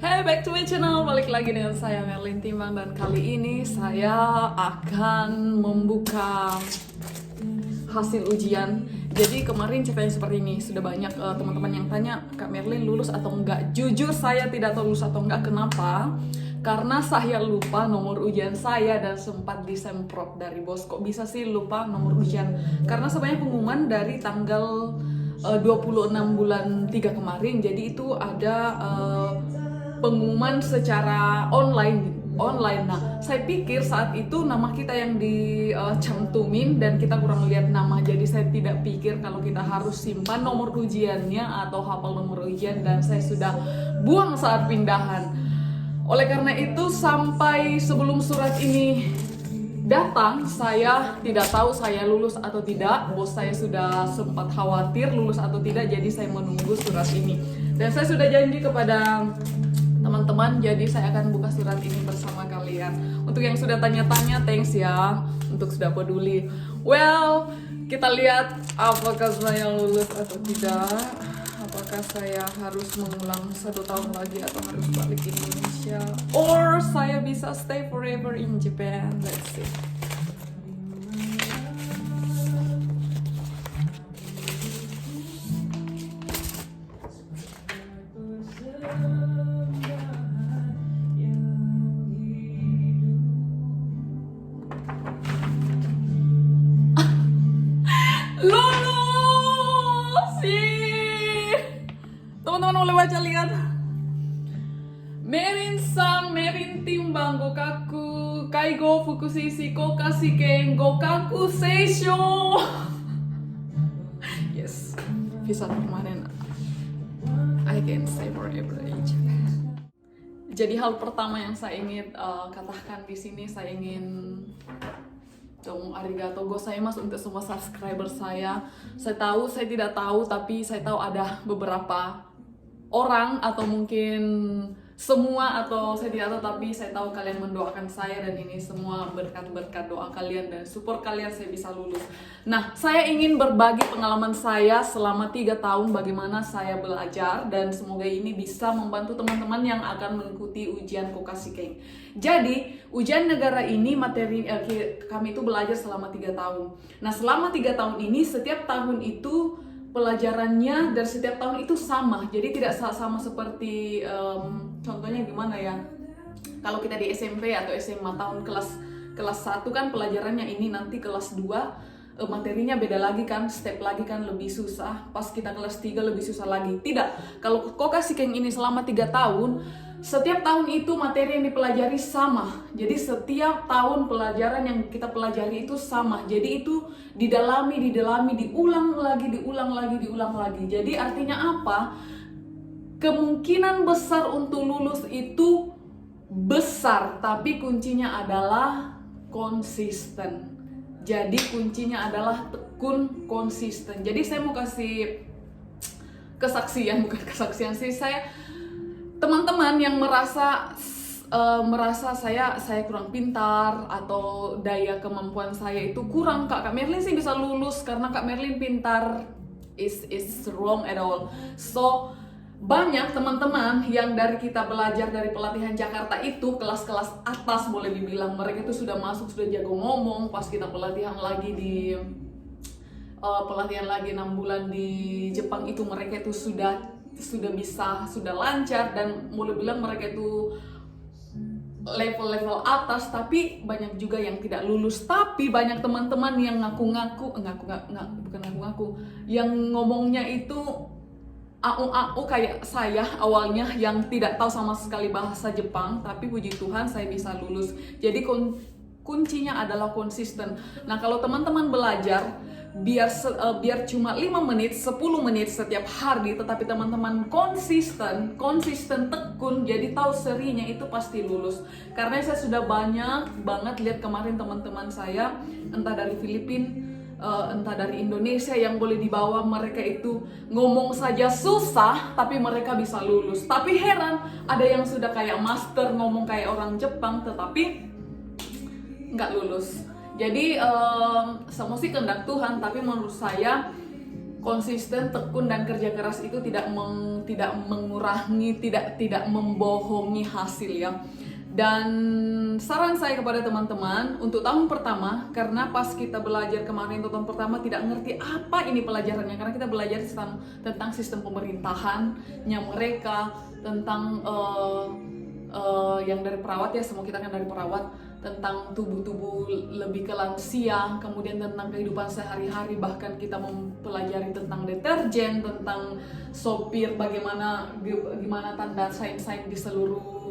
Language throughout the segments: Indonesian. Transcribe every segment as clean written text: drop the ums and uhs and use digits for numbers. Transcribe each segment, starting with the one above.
Hey, back to my channel. Balik lagi dengan saya Merlin Timbang. Dan kali ini saya akan membuka hasil ujian. Jadi kemarin ceritanya seperti ini. Sudah banyak teman-teman yang tanya, Kak Merlin lulus atau enggak? Jujur saya tidak tahu lulus atau enggak. Kenapa? Karena saya lupa nomor ujian saya dan sempat disemprot dari bos. Kok bisa sih lupa nomor ujian? Karena sebenarnya pengumuman dari tanggal 26 bulan 3 kemarin. Jadi itu ada pengumuman secara online. Nah, saya pikir saat itu nama kita yang dicantumin dan kita kurang lihat nama. Jadi saya tidak pikir kalau kita harus simpan nomor ujiannya atau hafal nomor ujian, dan saya sudah buang saat pindahan. Oleh karena itu, sampai sebelum surat ini datang, saya tidak tahu saya lulus atau tidak. Bos saya sudah sempat khawatir lulus atau tidak, jadi saya menunggu surat ini. Dan saya sudah janji kepada teman-teman, jadi saya akan buka surat ini bersama kalian. Untuk yang sudah tanya-tanya, thanks ya untuk sudah peduli. Well, kita lihat apakah saya lulus atau tidak. Apakah saya harus mengulang 1 tahun lagi atau harus balik ke Indonesia, or saya bisa stay forever in Japan. Let's see. Lulus! Teman-teman boleh baca, lihat. Merin sang, Merin timbang, gokaku, kaigo fukushi kokasiken, gokaku seisho. Yes, visa permanen. I can stay forever in Japan. Jadi hal pertama yang saya ingin katakan di sini, saya ingin arigato gozaimasu untuk semua subscriber saya. Saya tahu, saya tidak tahu, tapi saya tahu ada beberapa orang atau mungkin semua, atau saya tidak tahu, tapi saya tahu kalian mendoakan saya, dan ini semua berkat-berkat doa kalian dan support kalian saya bisa lulus. Nah, saya ingin berbagi pengalaman saya selama 3 tahun bagaimana saya belajar, dan semoga ini bisa membantu teman-teman yang akan mengikuti ujian Kokashiken. Jadi, ujian negara ini materi kami itu belajar selama 3 tahun. Nah, selama 3 tahun ini setiap tahun itu pelajarannya dan setiap tahun itu sama. Jadi tidak sama seperti contohnya gimana ya? Kalau kita di SMP atau SMA tahun kelas 1 kan pelajarannya ini, nanti kelas 2 materinya beda lagi kan, step lagi kan lebih susah. Pas kita kelas 3 lebih susah lagi. Tidak. Kalau Kokashiken ini selama 3 tahun, setiap tahun itu materi yang dipelajari sama. Jadi setiap tahun pelajaran yang kita pelajari itu sama. Jadi itu didalami, diulang lagi. Jadi artinya apa? Kemungkinan besar untuk lulus itu besar, tapi kuncinya adalah konsisten. Jadi kuncinya adalah tekun, konsisten. Jadi saya mau kasih kesaksian, bukan kesaksian sih, saya teman-teman yang merasa saya kurang pintar atau daya kemampuan saya itu kurang. Kak Merlin sih bisa lulus karena Kak Merlin pintar, is wrong at all. So banyak teman-teman yang dari kita belajar dari pelatihan Jakarta itu kelas-kelas atas boleh dibilang, mereka itu sudah masuk, sudah jago ngomong. Pas kita pelatihan lagi 6 bulan di Jepang itu, mereka itu sudah bisa, sudah lancar, dan boleh bilang mereka itu level atas. Tapi banyak juga yang tidak lulus. Tapi banyak teman-teman yang yang ngomongnya itu au kayak saya awalnya, yang tidak tahu sama sekali bahasa Jepang, tapi puji Tuhan saya bisa lulus. Jadi kuncinya adalah konsisten. Nah, kalau teman-teman belajar biar cuma 5 menit, 10 menit setiap hari, tetapi teman-teman konsisten tekun, jadi tahu serinya, itu pasti lulus. Karena saya sudah banyak banget lihat kemarin teman-teman saya, entah dari Filipina, entah dari Indonesia, yang boleh dibawa mereka itu ngomong saja susah tapi mereka bisa lulus. Tapi heran, ada yang sudah kayak master ngomong kayak orang Jepang tetapi nggak lulus. Jadi semua sih kehendak Tuhan, tapi menurut saya konsisten, tekun dan kerja keras itu tidak mengurangi, tidak membohongi hasil ya. Dan saran saya kepada teman-teman untuk tahun pertama, karena pas kita belajar kemarin tahun pertama tidak ngerti apa ini pelajarannya, karena kita belajar tentang sistem pemerintahannya mereka, tentang yang dari perawat ya, semua kita kan dari perawat, tentang tubuh-tubuh lebih ke lansia, kemudian tentang kehidupan sehari-hari, bahkan kita mempelajari tentang deterjen, tentang sopir, bagaimana tanda sign-sign di seluruh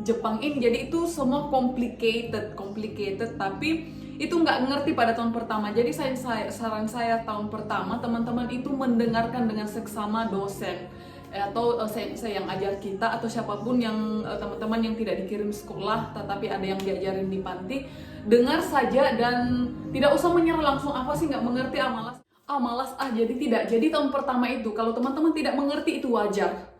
Jepang ini. Jadi itu semua complicated, tapi itu nggak ngerti pada tahun pertama. Jadi saran saya tahun pertama teman-teman itu mendengarkan dengan seksama dosen atau saya yang ajar kita, atau siapapun yang teman-teman yang tidak dikirim sekolah tetapi ada yang diajarin di panti, dengar saja dan tidak usah menyerah langsung, apa sih nggak mengerti, malas jadi tidak. Jadi tahun pertama itu kalau teman-teman tidak mengerti itu wajar.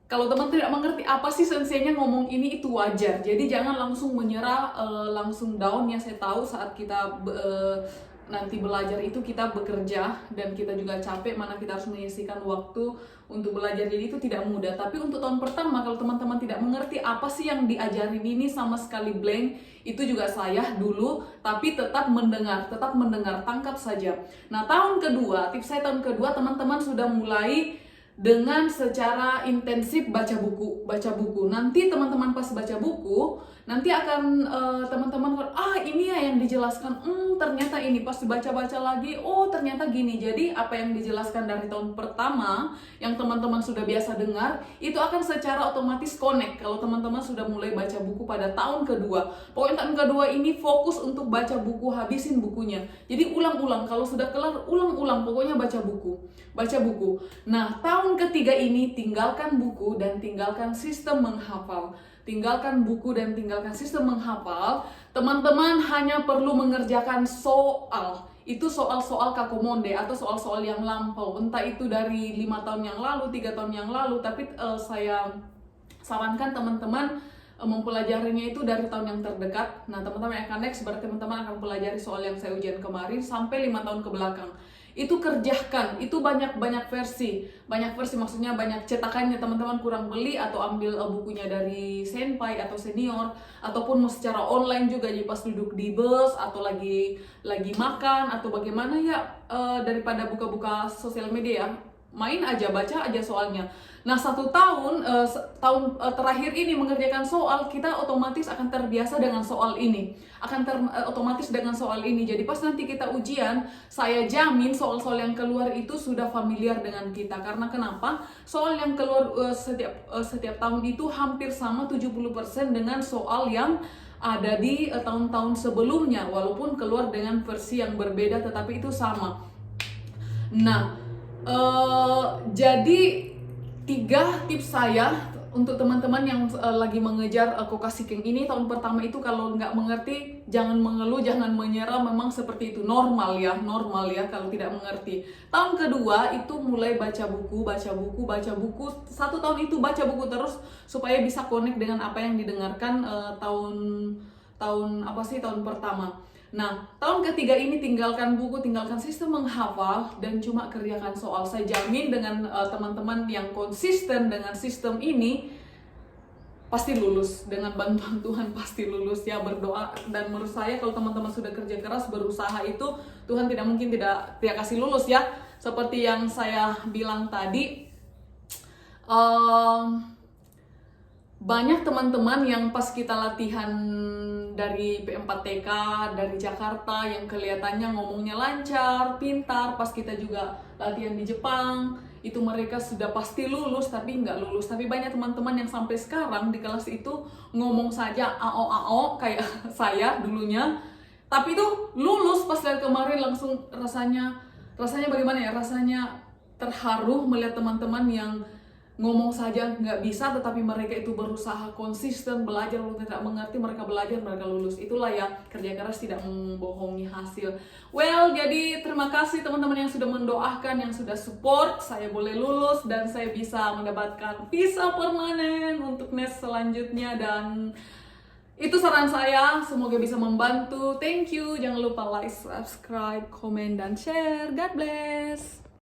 Kalau teman tidak mengerti apa sih senseinya ngomong ini, itu wajar. Jadi jangan langsung menyerah, langsung down ya. Saya tahu saat kita nanti belajar itu kita bekerja dan kita juga capek, mana kita harus menyisihkan waktu untuk belajar, jadi itu tidak mudah. Tapi untuk tahun pertama kalau teman-teman tidak mengerti apa sih yang diajarin ini, sama sekali blank, itu juga saya dulu, tapi tetap mendengar, tangkap saja. Nah tahun kedua, tips saya tahun kedua, teman-teman sudah mulai dengan secara intensif baca buku. Nanti teman-teman pas baca buku, nanti akan teman-teman ini ya yang dijelaskan, ternyata ini, pas dibaca-baca lagi, oh ternyata gini. Jadi apa yang dijelaskan dari tahun pertama yang teman-teman sudah biasa dengar, itu akan secara otomatis connect kalau teman-teman sudah mulai baca buku pada tahun kedua. Pokoknya tahun kedua ini fokus untuk baca buku, habisin bukunya. Jadi ulang-ulang, kalau sudah kelar ulang-ulang, pokoknya baca buku. Nah tahun ketiga ini tinggalkan buku dan tinggalkan sistem menghafal. Teman-teman hanya perlu mengerjakan soal. Itu soal-soal kakomonde atau soal-soal yang lampau, entah itu dari 5 tahun yang lalu, 3 tahun yang lalu. Tapi saya sarankan teman-teman mempelajarinya itu dari tahun yang terdekat. Nah teman-teman yang akan next, berarti teman-teman akan pelajari soal yang saya ujian kemarin sampai 5 tahun ke belakang. Itu kerjakan, itu banyak versi, maksudnya banyak cetakannya. Teman-teman kurang beli atau ambil bukunya dari senpai atau senior, ataupun secara online juga, jadi pas duduk di bus atau lagi makan atau bagaimana ya, daripada buka-buka sosial media, main aja, baca aja soalnya. Nah 1 tahun terakhir ini mengerjakan soal, kita otomatis akan terbiasa dengan soal ini, jadi pas nanti kita ujian, saya jamin soal-soal yang keluar itu sudah familiar dengan kita. Karena kenapa? Soal yang keluar setiap tahun itu hampir sama 70% dengan soal yang ada di tahun-tahun sebelumnya, walaupun keluar dengan versi yang berbeda tetapi itu sama. Nah jadi 3 tips saya untuk teman-teman yang lagi mengejar Kokashiken ini tahun pertama itu, kalau nggak mengerti jangan mengeluh, jangan menyerah, memang seperti itu, normal ya kalau tidak mengerti. Tahun kedua itu mulai baca buku. 1 tahun itu baca buku terus supaya bisa connect dengan apa yang didengarkan tahun pertama. Nah, tahun ketiga ini tinggalkan buku, tinggalkan sistem menghafal, dan cuma kerjakan soal. Saya jamin dengan teman-teman yang konsisten dengan sistem ini, pasti lulus. Dengan bantuan Tuhan pasti lulus ya, berdoa. Dan menurut saya kalau teman-teman sudah kerja keras, berusaha, itu Tuhan tidak mungkin tidak kasih lulus ya. Seperti yang saya bilang tadi, banyak teman-teman yang pas kita latihan dari P4TK, dari Jakarta, yang kelihatannya ngomongnya lancar, pintar, pas kita juga latihan di Jepang, itu mereka sudah pasti lulus, tapi nggak lulus. Tapi banyak teman-teman yang sampai sekarang di kelas itu ngomong saja AO kayak saya dulunya, tapi itu lulus. Pas lihat kemarin langsung rasanya bagaimana ya, rasanya terharu melihat teman-teman yang ngomong saja nggak bisa, tetapi mereka itu berusaha konsisten belajar, walaupun tidak mengerti, mereka belajar, mereka lulus. Itulah ya, kerja keras tidak membohongi hasil. Jadi terima kasih teman-teman yang sudah mendoakan, yang sudah support saya boleh lulus dan saya bisa mendapatkan visa permanen untuk next selanjutnya. Dan itu saran saya, semoga bisa membantu. Thank you, jangan lupa like, subscribe, komen, dan share. God bless.